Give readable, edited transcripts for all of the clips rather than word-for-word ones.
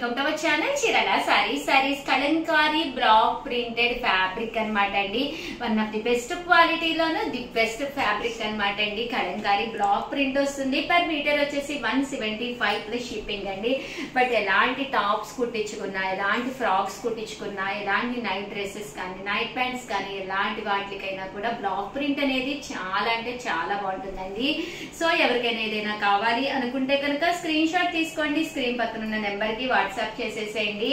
Welcome to our channel Chirala sarees Kalamkari block printed fabric అన్నమాట అండి. One of the best క్వాలిటీలోను the best fabric అన్నమాట అండి. కలంకారీ బ్లాక్ ప్రింట్ వస్తుంది. పర్ మీటర్ వచ్చేసి 175 ప్లస్ షిప్పింగ్ అండి. బట్ ఎలాంటి టాప్స్ కుట్టించుకున్నా, ఎలాంటి ఫ్రాక్స్ కుట్టించుకున్నా, ఎలాంటి నైట్ డ్రెస్సెస్ కానీ, నైట్ ప్యాంట్స్ కానీ, ఎలాంటి వాటికైనా కూడా బ్లాక్ ప్రింట్ అనేది చాలా అంటే చాలా బాగుంటుందండి. సో ఎవరికైనా ఏదైనా కావాలి అనుకుంటే కనుక స్క్రీన్ షాట్ తీసుకోండి. స్క్రీన్ పక్కన ఉన్న నెంబర్ కి వాట్సాప్ చేసేసేయండి.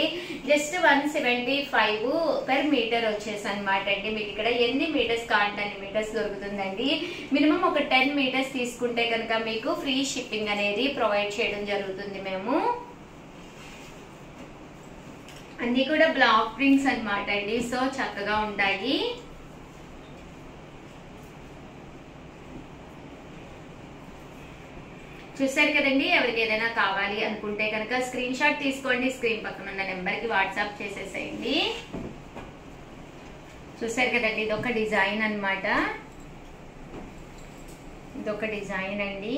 జస్ట్ 175 పర్ మీటర్ వచ్చేసి అనమాట అండి. మీకు ఇక్కడ ఎన్ని మీటర్స్ కావాలంటే అన్ని మీటర్స్ దొరుకుతుందండి. మినిమం ఒక 10 మీటర్స్ తీసుకుంటే కనుక మీకు ఫ్రీ షిప్పింగ్ అనేది ప్రొవైడ్ చేయడం జరుగుతుంది. మేము అన్ని కూడా బ్లాక్ ప్రింట్స్ అనమాట అండి. సో చక్కగా ఉంటాయి. చూసారు కదండి. ఎవరికి ఏదైనా కావాలి అనుకుంటే కనుక స్క్రీన్ షాట్ తీసుకోండి. స్క్రీన్ పక్కన ఉన్న నెంబర్ కి వాట్సాప్ చేసేసేయండి. చూసారు కదండి. ఇదొక డిజైన్ అన్నమాట. ఇదొక డిజైన్ అండి.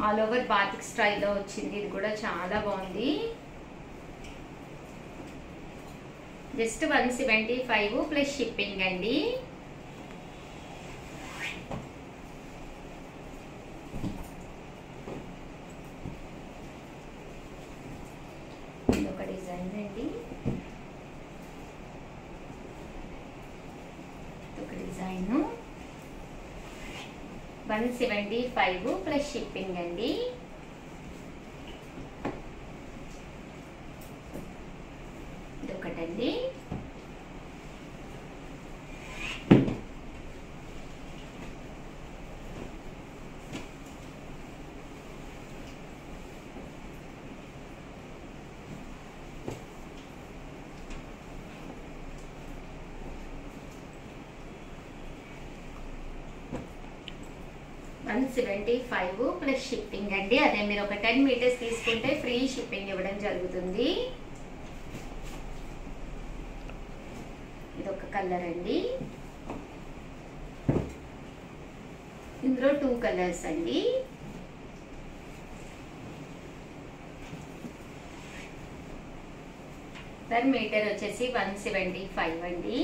ఆల్ ఓవర్ బాతిక్ స్టైల్లో వచ్చింది. ఇది కూడా చాలా బాగుంది. జస్ట్ 175 ప్లస్ షిప్పింగ్ అండి. ఇదొక డిజైన్ అండి. ఇదొక డిజైన్ 175 ప్లస్ షిప్పింగ్ అండి. ఇదొకటండి. $175 ప్లస్ షిప్పింగ్ అండి. అదే మీరు ఒక 10 మీటర్స్ తీసుకుంటే ఫ్రీ షిప్పింగ్ ఇవ్వడం జరుగుతుంది. ఇదొక కలర్ అండి. ఇందులో 2 కలర్స్ అండి. పర్ మీటర్ వచ్చేసి 175 అండి.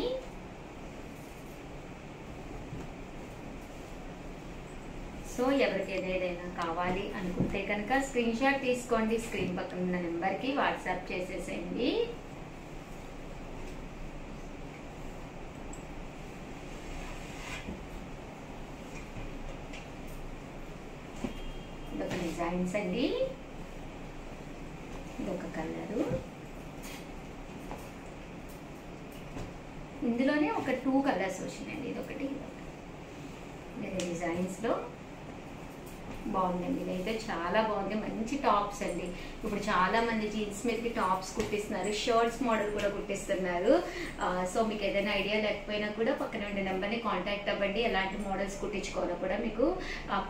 సో ఎవరికి ఏదైనా కావాలి అనుకుంటే కనుక స్క్రీన్ షాట్ తీసుకోండి. స్క్రీన్ పక్కన ఉన్న నెంబర్ కి వాట్సాప్ చేసేసేయండి. ఇదొక డిజైన్స్ అండి. ఇదొక కలరు. ఇందులోనే ఒక 2 కలర్స్ వచ్చినాయండి. ఇదొకటి వేరే డిజైన్స్ లో బాగుందండి. ఇదైతే చాలా బాగుంది. మంచి టాప్స్ అండి. ఇప్పుడు చాలా మంది జీన్స్ మీదకి టాప్స్ కుట్టిస్తున్నారు, షర్ట్స్ మోడల్ కూడా కుట్టిస్తున్నారు. సో మీకు ఏదైనా ఐడియా లేకపోయినా కూడా పక్కన ఉండే నెంబర్ని కాంటాక్ట్ అవ్వండి. ఎలాంటి మోడల్స్ కుట్టించుకోవాలో కూడా మీకు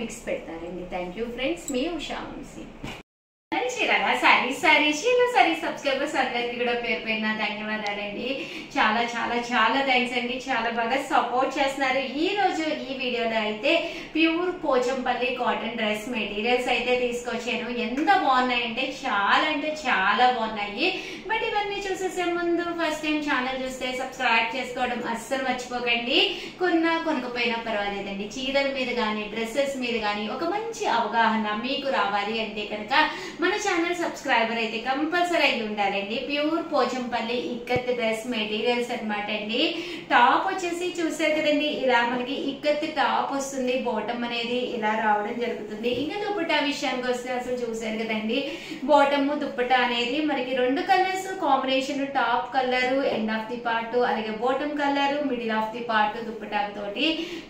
పిక్స్ పెడతారండి. Thank you friends. మీ ఉషా వంశీ. చీరాల సారీస్ సబ్స్క్రైబర్స్ అందరికి కూడా పేరు పేరున ధన్యవాదాలండి. చాలా చాలా చాలా థ్యాంక్స్ అండి. చాలా బాగా సపోర్ట్ చేస్తున్నారు. ఈ రోజు ఈ వీడియోలో అయితే pure Pochampally cotton dress materials అయితే తీసుకొచ్చాను. ఎంత బాగున్నాయంటే చాలా బాగున్నాయి. బట్ ఇవన్నీ చూసేసే ముందు ఫస్ట్ టైం ఛానల్ చూస్తే సబ్స్క్రైబ్ చేసుకోవడం అస్సలు మర్చిపోకండి. కొనకపోయినా పర్వాలేదండి. చీరల మీద కానీ డ్రెస్సెస్ మీద కానీ ఒక మంచి అవగాహన మీకు రావాలి అంటే కనుక మన ఛానల్ సబ్స్క్రైబర్ అయితే కంపల్సరీ అయి ఉండాలండి. Pure Pochampally ikat dress materials అనమాట అండి. టాప్ వచ్చేసి చూసారు కదండి. ఇలా మనకి ఇక్కత్ టాప్ వస్తుంది. బాటమ్ అనేది ఇలా రావడం జరుగుతుంది. ఇంకా దుప్పటా విషయానికి వస్తే అసలు చూసారు కదండి. బాటమ్ దుప్పటా అనేది మనకి 2 colours combination. Top colour end of the part, అలాగే bottom colour middle of the part dupatta తోటి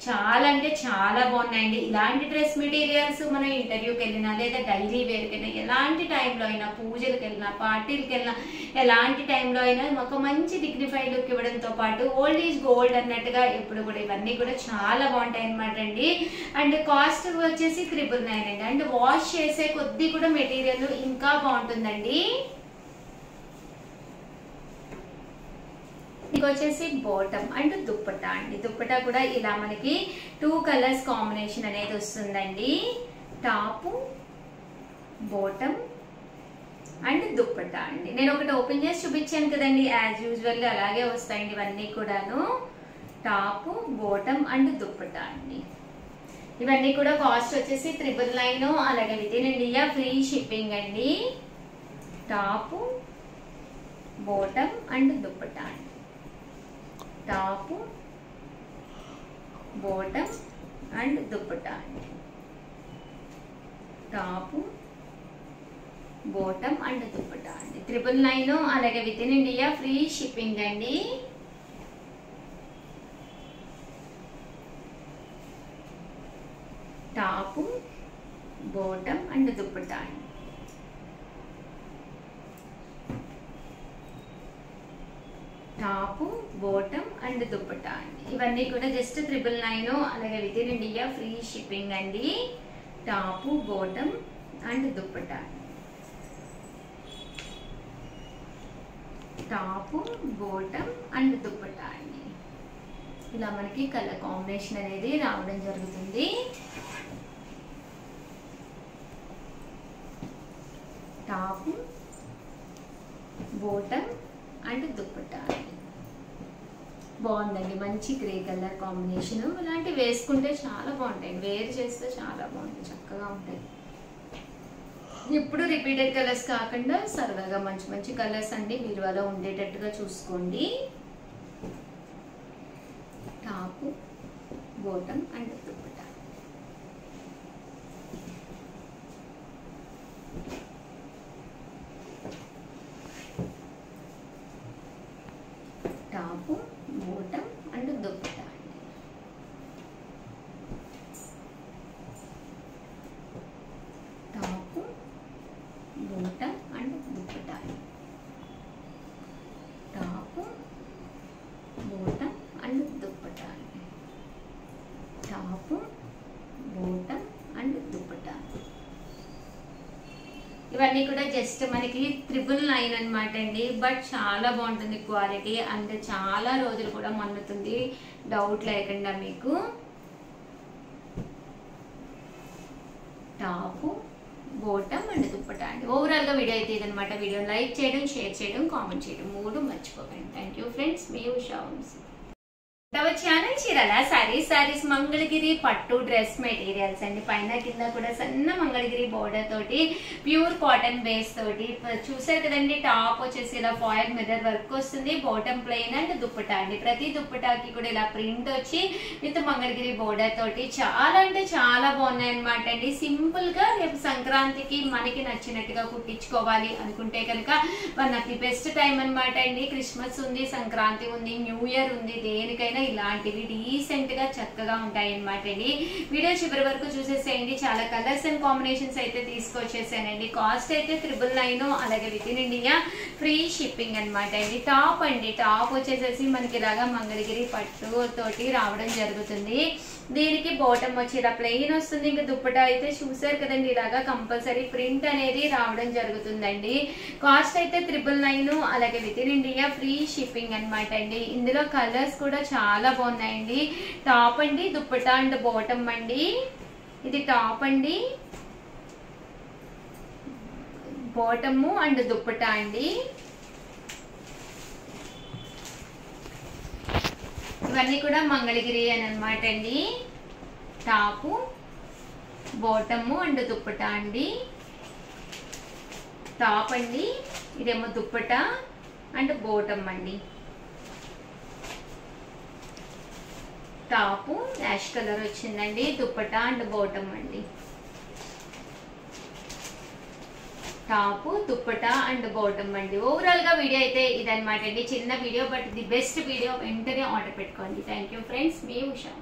చాలా అంటే చాలా బాగున్నాయండి. ఇలాంటి డ్రెస్ మెటీరియల్స్ మనం ఇంటర్వ్యూకి వెళ్ళినా లేదా డైలీ వేర్ కైనా ఎలాంటి టైంలో అయినా, పూజలకు వెళ్ళినా, పార్టీలకు వెళ్ళినా, ఎలాంటి టైంలో అయినా ఒక మంచి డిగ్నిఫైడ్ లుక్ ఇవ్వడంతో పాటు ఓల్డ్ ఈజ్ గోల్డ్ అన్నట్టుగా ఎప్పుడు కూడా ఇవన్నీ కూడా చాలా బాగుంటాయి అనమాట అండి. అండ్ కాస్ట్ వచ్చేసి 999 అండి. అండ్ వాష్ చేసే కొద్ది కూడా మెటీరియల్ ఇంకా బాగుంటుందండి. ఇది వచ్చేసి బాటమ్ అండ్ దుప్పటా అండి. దుప్పటా కూడా ఇలా మనకి 2 కలర్స్ కాంబినేషన్ అనేది వస్తుందండి. టాప్ బాటమ్ అండ్ దుప్పట్టా అండి. నేను ఒకటి ఓపెన్ చేసి చూపించాను కదండి, యాజ్ యూజువల్ అలాగే వస్తాయండి ఇవన్నీ కూడాను. టాప్, బాటమ్ అండ్ దుప్పట్టా అండి. ఇవన్నీ కూడా కాస్ట్ వచ్చేసి 999, అలాగే with in India free shipping అండి. టాప్, బాటమ్ అండ్ దుప్పట్టా అండి. టాప్, బాటమ్ అండ్ దుప్పట్టా అండి. టాప్, బాటమ్ అండ్ దుప్పట్టా అండి. 999, అలాగే with in India free shipping అండి. టాప్, బాటమ్ అండ్ దుప్పట్టా అండి. టాప్, బాటమ్ అండ్ దుప్పట్టా అండి. ఇవన్నీ కూడా జస్ట్ 999, అలాగే with in India free shipping అండి. Top, bottom and dupatta. Top, bottom and dupatta అండి. ఇలా మనకి కలర్ కాంబినేషన్ అనేది రావడం జరుగుతుంది. టాప్, బాటమ్ అండ్ దుప్పట్టా అండి. బాగుందండి, మంచి గ్రే కలర్ కాంబినేషన్. ఇలాంటివి వేసుకుంటే చాలా బాగుంటాయి, వేర్ చేస్తే చాలా బాగుంటాయి, చక్కగా ఉంటాయి. ఇప్పుడు రిపీటెడ్ కలర్స్ కాకుండా సరదాగా మంచి మంచి కలర్స్ అండి బీరువాలో ఉండేటట్టుగా చూసుకోండి. Top, bottom and dupatta. Top, bottom and dupatta అండి. Top, bottom and dupatta. Top, bottom and dupatta. Top, bottom and dupatta. ఇవన్నీ కూడా జస్ట్ మనకి 999 అనమాట అండి. బట్ చాలా బాగుంటుంది క్వాలిటీ, అండ్ చాలా రోజులు కూడా మన్నుతుంది, డౌట్ లేకుండా మీకు. టాప్, బాటమ్ అండ్ దుప్పట్టా అండి. ఓవరాల్ గా వీడియో అయితే ఇదనమాట. వీడియో లైక్ చేయడం, షేర్ చేయడం, కామెంట్ చేయడం 3 మర్చిపోకండి. థ్యాంక్ యూ ఫ్రెండ్స్, మీ ఉషా వంశీ. ఛానల్ చీరల సారీస్ మంగళగిరి పట్టు డ్రెస్ మెటీరియల్స్ అండి. పైన కింద కూడా సన్న మంగళగిరి బోర్డర్ తోటి ప్యూర్ కాటన్ బేస్ తోటి చూసారు కదండి. టాప్ వచ్చేసి ఇలా ఫాయిల్ మిర్రర్ వర్క్ వస్తుంది, బాటమ్ ప్లెయిన్ అండ్ దుప్పటా అండి. ప్రతి దుప్పటాకి కూడా ఇలా ప్రింట్ వచ్చి విత్ మంగళగిరి బోర్డర్ తోటి చాలా అంటే చాలా బాగున్నాయి అనమాట అండి. సింపుల్ గా రేపు సంక్రాంతికి మనకి నచ్చినట్టుగా కుట్టించుకోవాలి అనుకుంటే కనుక one of the best time అనమాట అండి. క్రిస్మస్ ఉంది, సంక్రాంతి ఉంది, న్యూ ఇయర్ ఉంది, దేనికైనా ఇలాంటివి డీసెంట్ గా చక్కగా ఉంటాయి అనమాట అండి. వీడియో చివరి వరకు చూసేసేయండి. చాలా కలర్స్ అండ్ కాంబినేషన్స్ అయితే తీసుకొచ్చేసానండి. కాస్ట్ అయితే 999, అలాగే with in India free shipping అనమాట అండి. టాప్ అండి, టాప్ వచ్చేసేసి మనకి ఇలాగా మంగళగిరి పట్టు తోటి రావడం జరుగుతుంది. దీనికి బాటమ్ వచ్చి ఇలా ప్లెయిన్ వస్తుంది. ఇంకా దుప్పటా అయితే చూసారు కదండి, ఇలాగా కంపల్సరీ ప్రింట్ అనేది రావడం జరుగుతుందండి. కాస్ట్ అయితే 999, అలాగే with in India free shipping అనమాట అండి. ఇందులో కలర్స్ కూడా చాలా బాగున్నాయండి. టాప్ అండి, దుప్పటా అండ్ బాటమ్ అండి. ఇది టాప్ అండి, బాటమ్ అండ్ దుప్పటా అండి. ఇవన్నీ కూడా మంగళగిరి అని అనమాట అండి. టాపు, బాటమ్ అండ్ దుప్పటా అండి. టాప్ అండి, ఇదేమో దుప్పటా అండ్ బాటమ్ అండి. టాపు యాష్ కలర్ వచ్చిందండి, దుప్పటా అండ్ బాటమ్ అండి. టాపు, దుప్పటా అండ్ బాటమ్ అండి. ఓవరాల్ గా వీడియో అయితే ఇదనమాట అండి. చిన్న video but the best video. వెంటనే ఆర్డర్ పెట్టుకోండి. థ్యాంక్ యూ ఫ్రెండ్స్, మీ ఉషా.